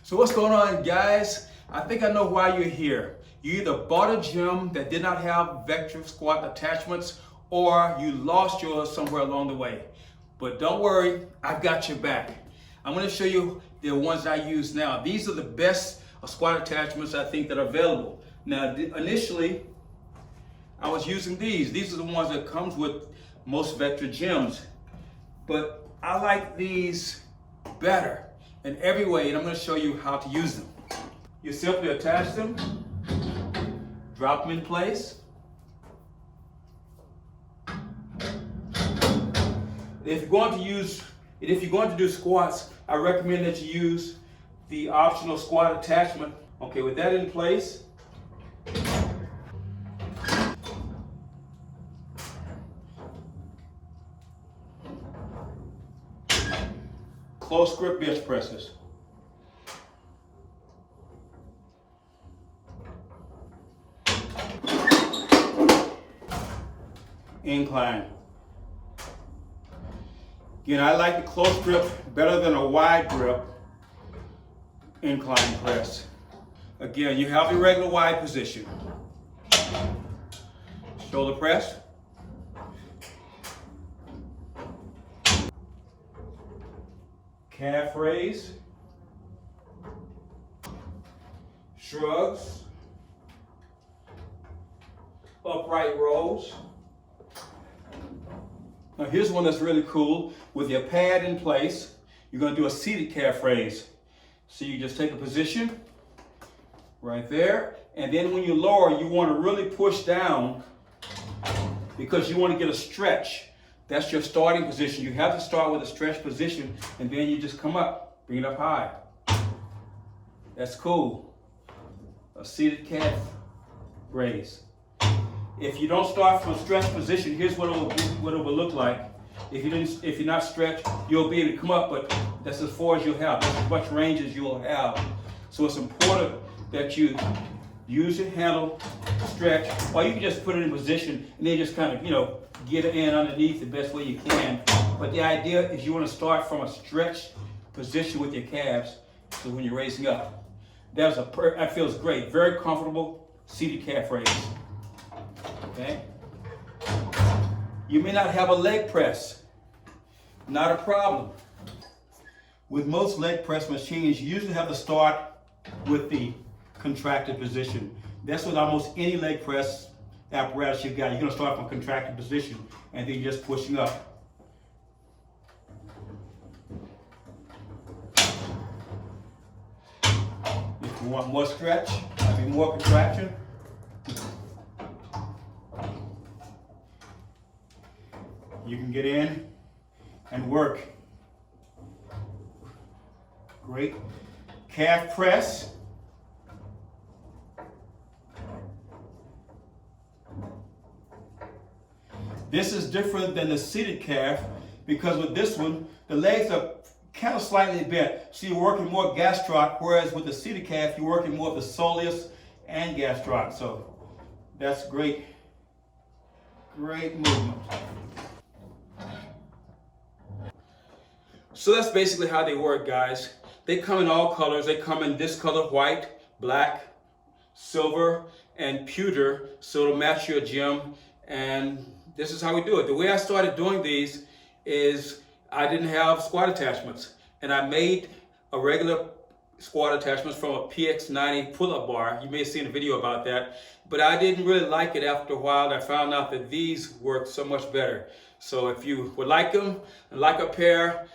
So what's going on, guys? I think I know why you're here. You either bought a gym that did not have Vectra squat attachments, or you lost yours somewhere along the way. But don't worry, I've got your back. I'm going to show you the ones I use now. These are the best squat attachments I think that are available. Now, initially, I was using these. These are the ones that comes with most Vectra gyms. But I like these better in every way, and I'm going to show you how to use them. You simply attach them, drop them in place. If you're going to do squats, I recommend that you use the optional squat attachment. Okay, with that in place, close grip bench presses. Incline. Again, I like the close grip better than a wide grip incline press. Again, you have the regular wide position. Shoulder press. Calf raise. Shrugs. Upright rows. Now here's one that's really cool. With your pad in place, you're going to do a seated calf raise. So you just take a position right there, and then when you lower, you want to really push down because you want to get a stretch. That's your starting position. You have to start with a stretch position, and then you just come up, bring it up high. That's cool. A seated calf raise. If you don't start from a stretch position, here's what it will look like. If you're not stretched, you'll be able to come up, but that's as far as you'll have. That's as much range as you'll have. So it's important that you use your handle, stretch, or you can just put it in position and then just kind of, get it in underneath the best way you can. But the idea is you want to start from a stretched position with your calves, so when you're raising up. That feels great. Very comfortable seated calf raise. Okay. You may not have a leg press. Not a problem. With most leg press machines, you usually have to start with the contracted position. That's with almost any leg press apparatus you've got. You're going to start from a contracted position and then you're just pushing up. If you want more stretch, more contraction, you can get in and work. Great. Calf press. This is different than the seated calf because with this one, the legs are kind of slightly bent. So you're working more gastroc, whereas with the seated calf, you're working more of the soleus and gastroc. So that's great. Great movement. So that's basically how they work, guys. They come in all colors. They come in this color, white, black, silver, and pewter, so it'll match your gym. And this is how we do it. The way I started doing these is I didn't have squat attachments, and I made a regular squat attachment from a PX90 pull-up bar. You may have seen a video about that, but I didn't really like it after a while. I found out that these work so much better. So if you would like them and like a pair,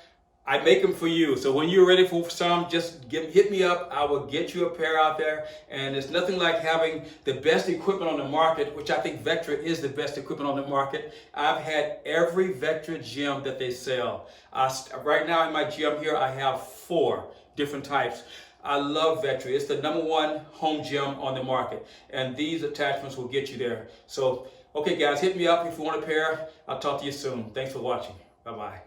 I make them for you. So when you're ready for some, just hit me up. I will get you a pair out there. And it's nothing like having the best equipment on the market, which I think Vectra is the best equipment on the market. I've had every Vectra gym that they sell. Right now in my gym here, I have 4 different types. I love Vectra. It's the #1 home gym on the market. And these attachments will get you there. So, okay guys, hit me up if you want a pair. I'll talk to you soon. Thanks for watching. Bye-bye.